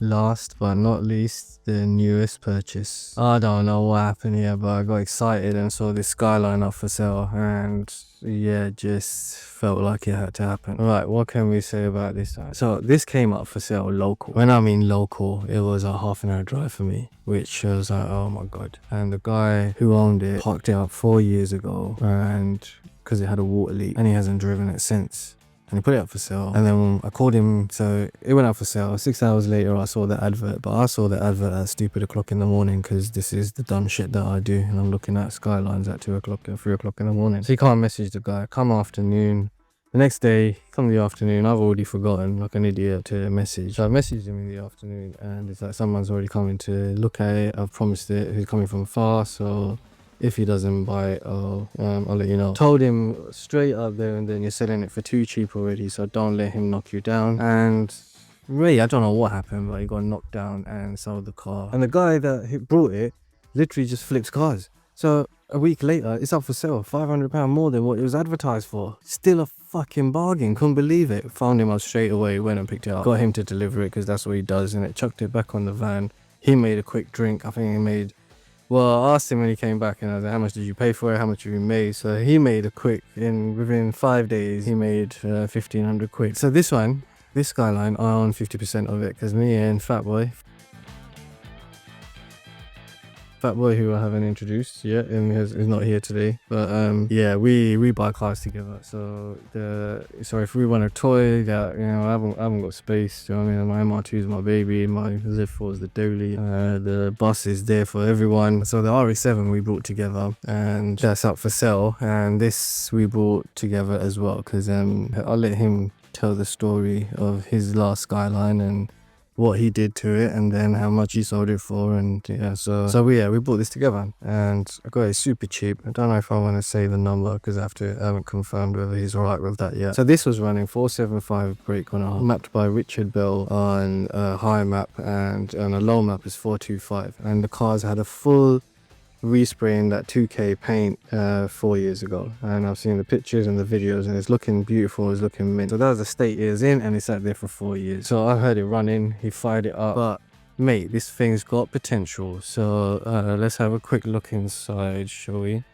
Last but not least, the newest purchase. I don't know what happened here, but I got excited and saw this Skyline up for sale, and yeah, just felt like it had to happen. Right, what can we say about this time? So this came up for sale local. When I mean local, it was a half an hour drive for me, which was like, oh my god. And the guy who owned it parked it up 4 years ago, and because it had a water leak, and he hasn't driven it since. And he put it up for sale, and then I called him, so it went up for sale. 6 hours later I saw the advert, but I saw the advert at stupid o'clock in the morning, because this is the dumb shit that I do, and I'm looking at Skylines at 2 o'clock or 3 o'clock in the morning. So you can't message the guy. Come afternoon, the next day, come the afternoon, I've already forgotten like an idiot to message. So I messaged him in the afternoon, and it's like someone's already coming to look at it. I've promised it. He's coming from far, so if he doesn't buy it, I'll let you know. Told him straight up there and then, you're selling it for too cheap already, so don't let him knock you down. And really, I don't know what happened, but he got knocked down and sold the car. And the guy that brought it literally just flips cars. So a week later, it's up for sale, £500 more than what it was advertised for. Still a fucking bargain, couldn't believe it. Found him out straight away, went and picked it up. Got him to deliver it, because that's what he does, and it chucked it back on the van. He made a quick drink. I think he made... Well, I asked him when he came back, and I was like, how much did you pay for it? How much have you made? So he made a quick, within 5 days, he made 1,500 quid. So this Skyline, I own 50% of it, because me and Fatboy, who I haven't introduced yet, and is not here today, but yeah, we buy cars together. So if we want a toy that, I haven't got space, do you know what I mean? My MR2 is my baby, my Z4 is the dolly, the bus is there for everyone. So the RS7 we brought together, and that's up for sale, and this we brought together as well, because I'll let him tell the story of his last Skyline and what he did to it, and then how much he sold it for. And yeah, so we bought this together, and I got it super cheap. I don't know if I want to say the number, because I haven't confirmed whether he's alright with that yet. So this was running 475 brake on a mapped by Richard Bell on a high map, and on a low map is 425, and the cars had a full respraying that 2K paint 4 years ago, and I've seen the pictures and the videos, and it's looking beautiful, it's looking mint. So that was the state it was in, and it sat there for 4 years. So I heard it running, he fired it up, but mate, this thing's got potential. So let's have a quick look inside, shall we?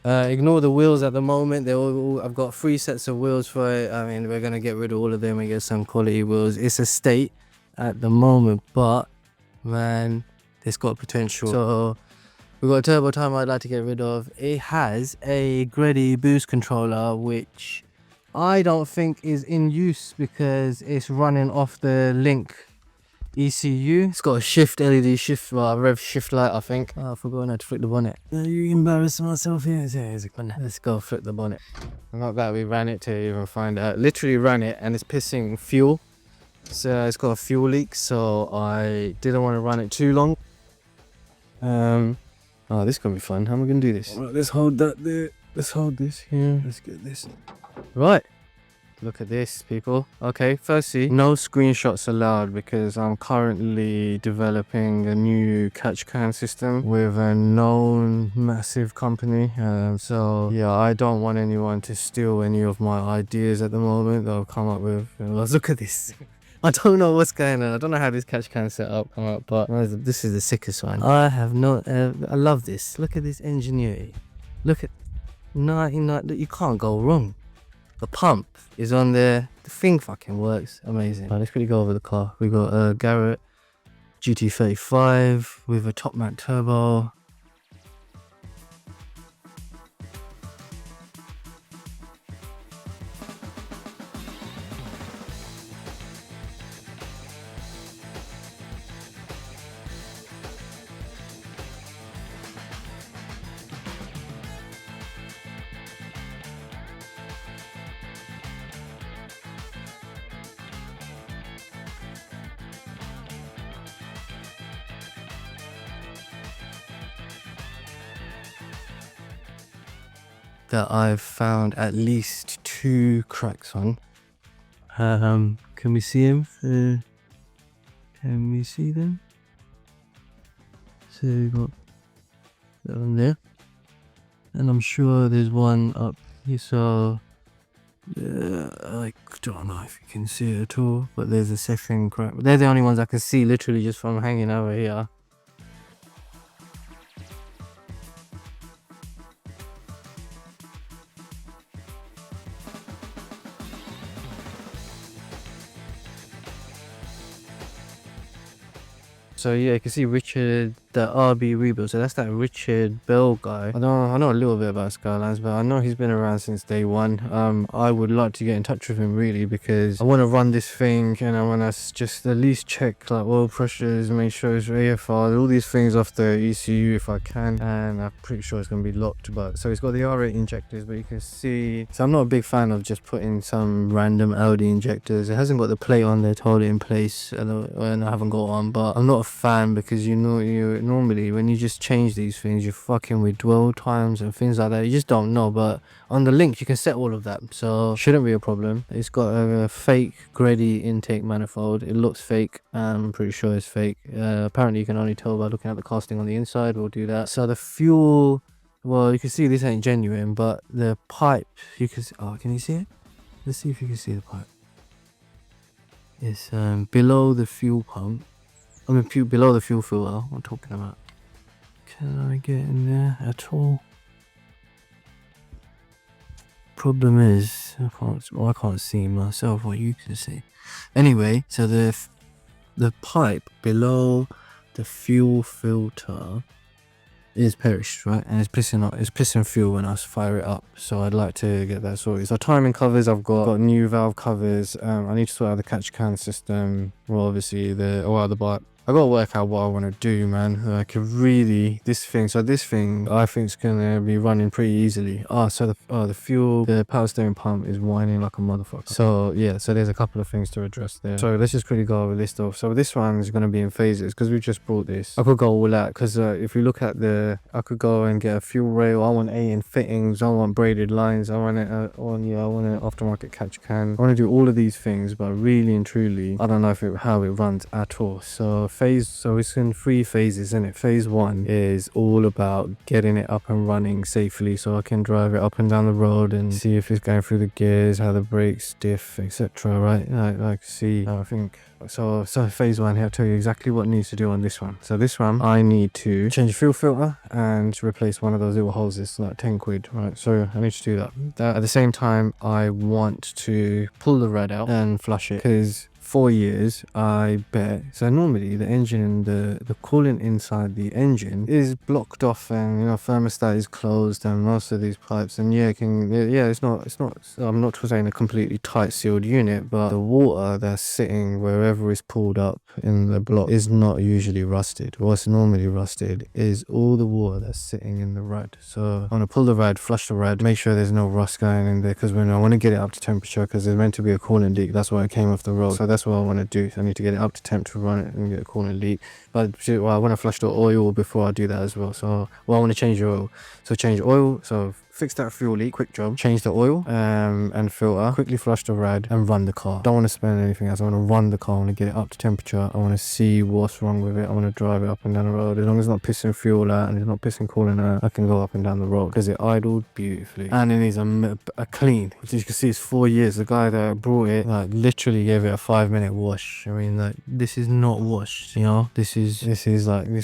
Ignore the wheels at the moment. I've got 3 sets of wheels for it. I mean, we're gonna get rid of all of them and get some quality wheels. It's a state at the moment, but man, it's got potential. So we've got a turbo timer I'd like to get rid of. It has a Grady boost controller, which I don't think is in use, because it's running off the Link ECU. It's got a shift LED shift, well, rev shift light, I think. Oh, I forgot how to flip the bonnet. You embarrassing myself here. Let's go flip the bonnet. Not that we ran it to even find out. Literally ran it, and it's pissing fuel. So it's got a fuel leak, so I didn't want to run it too long. Oh, this is gonna be fun. How am I gonna do this? Right, let's hold that there. Let's hold this here. Let's get this. Right. Look at this, people. Okay, firstly, no screenshots allowed, because I'm currently developing a new catch can system with a known massive company. So yeah, I don't want anyone to steal any of my ideas at the moment that I've come up with. Let's look at this. I don't know what's going on. I don't know how this catch can set up come up, but this is the sickest one. I love this. Look at this ingenuity. Look at 99. You can't go wrong. The pump is on there. The thing fucking works. Amazing. Right, let's quickly go over the car. We got a Garrett GT35 with a top mat turbo. That I've found at least 2 cracks on. Can we see him? Can we see them? So we got that one there, and I'm sure there's one up here. So like don't know if you can see it at all, but there's a second crack. They're the only ones I can see literally just from hanging over here. So yeah, you can see Richard, the RB rebuild. So that's that Richard Bell guy. I know a little bit about Skylines, but I know he's been around since day one. I would like to get in touch with him really, because I want to run this thing and I want to just at least check like oil pressures, make sure it's AFR, all these things off the ECU if I can. And I'm pretty sure it's going to be locked. But so it's got the R8 injectors, but you can see. So I'm not a big fan of just putting some random Audi injectors. It hasn't got the plate on there to hold it in place, and I haven't got one. But I'm not a fan, because you normally when you just change these things, you're fucking with dwell times and things like that. You just don't know. But on the link you can set all of that, so shouldn't be a problem. It's got a fake Grady intake manifold. It looks fake. I'm pretty sure it's fake. Apparently you can only tell by looking at the casting on the inside. We'll do that. So the fuel, well, you can see this ain't genuine, but the pipe, you can see, oh, can you see it? Let's see if you can see the pipe. It's below the fuel pump. I mean, below the fuel filter. I'm talking about. Can I get in there at all? Problem is, I can't see myself what you can see. Anyway, so the pipe below the fuel filter is perished, right? And it's pissing fuel when I fire it up. So I'd like to get that sorted. So timing covers, I've got new valve covers. I need to sort out the catch can system. Well, obviously the bike. I gotta work out what I want to do, man. Like really, this thing I think is gonna be running pretty easily. The fuel, the power steering pump is whining like a motherfucker. So yeah, so there's a couple of things to address there. So let's just quickly go over this stuff. So this one is gonna be in phases, because we just brought this. I could go all out, because if you look at I could go and get a fuel rail. I want A in fittings. I want braided lines. I want I want an aftermarket catch can. I want to do all of these things, but really and truly, I don't know how it runs at all. So it's in 3 phases, isn't it? Phase 1 is all about getting it up and running safely, so I can drive it up and down the road and see if it's going through the gears, how the brakes diff, etc. Right? Like see, I think so phase 1 here, I'll tell you exactly what needs to do on this one. So this one, I need to change the fuel filter and replace one of those little hoses, like 10 quid, right? So I need to do that. At the same time, I want to pull the rad out and flush it, because 4 years, I bet. So normally the engine, the coolant inside the engine is blocked off, and thermostat is closed, and most of these pipes, and it's not. I'm not saying a completely tight sealed unit, but the water that's sitting wherever it's pulled up in the block is not usually rusted. What's normally rusted is all the water that's sitting in the rad. So I want to pull the rad, flush the rad, make sure there's no rust going in there, because when I want to get it up to temperature, because there's meant to be a coolant leak. That's why it came off the road. So that's what I want to do. So I need to get it up to temp to run it and get a coolant leak. But I want to flush the oil before I do that as well. So I want to change the oil. So change oil. So fix that fuel leak, quick job. Change the oil and filter. Quickly flush the rad and run the car. Don't want to spend anything else. I want to run the car. I want to get it up to temperature. I want to see what's wrong with it. I want to drive it up and down the road. As long as it's not pissing fuel out and it's not pissing coolant out, I can go up and down the road, because it idled beautifully. And it needs a clean. As you can see, it's 4 years. The guy that brought it literally gave it a 5-minute wash. I mean, this is not washed. This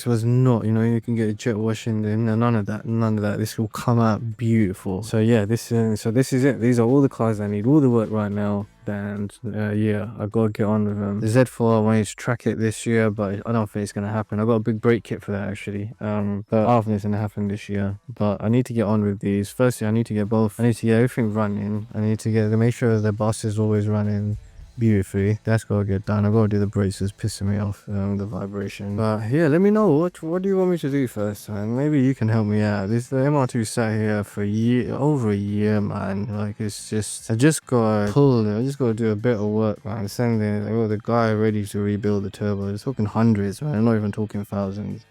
was not. You can get a jet wash in there. None of that. This will come out beautiful. So yeah, this is it. These are all the cars I need, all the work right now. And I gotta get on with them. The Z4, I wanted to track it this year, but I don't think it's gonna happen. I got a big brake kit for that actually, but I don't think it's gonna happen this year. But I need to get on with these. Firstly, I need to get both. I need to get everything running. I need to make sure the bus is always running beautifully. That's gotta get done. I gotta do the brakes. It's pissing me off, the vibration. But yeah, let me know what do you want me to do first, man. Maybe you can help me out. The MR2 sat here for over a year, man. Like, it's just I just gotta do a bit of work, man. I got the guy ready to rebuild the turbo. It's talking hundreds, man. I'm not even talking thousands.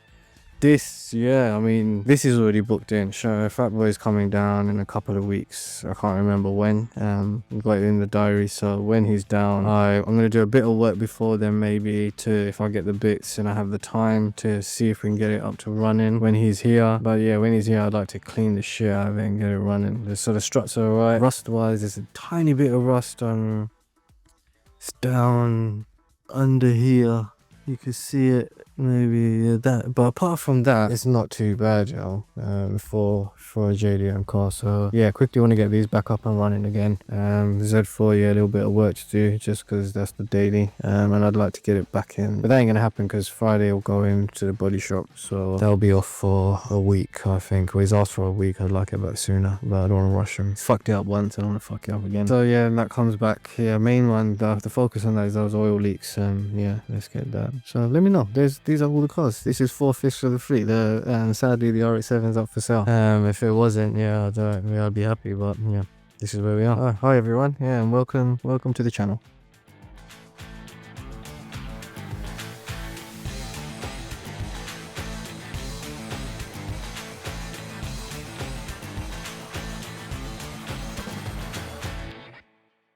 This is already booked in. Fat Boy's coming down in a couple of weeks. I can't remember when. Got it in the diary. So when he's down, I'm gonna do a bit of work before then, maybe if I get the bits and I have the time to see if we can get it up to running when he's here. But yeah, when he's here, I'd like to clean the shit out of it and get it running. So the struts are alright. Rust wise, there's a tiny bit of rust on It's down under here. You can see it, maybe that, but apart from that, it's not too bad, y'all. For a JDM car. So yeah, quickly want to get these back up and running again. Z4, yeah, a little bit of work to do, just because that's the daily. And I'd like to get it back in, but that ain't gonna happen because Friday will go into the body shop, so they'll be off for a week, I think. Well, he's asked for a week. I'd like it back sooner, but I don't want to rush him. Fucked it up once, I don't want to fuck it up again. So yeah, that comes back. Yeah, main one, the focus on that is those oil leaks. Yeah, let's get that. So let me know. These are all the cars. This is 4/5 of the fleet. And sadly the RX-7's up for sale. If it wasn't, yeah, I'd be happy, but yeah, this is where we are. Hi everyone, yeah, and welcome to the channel.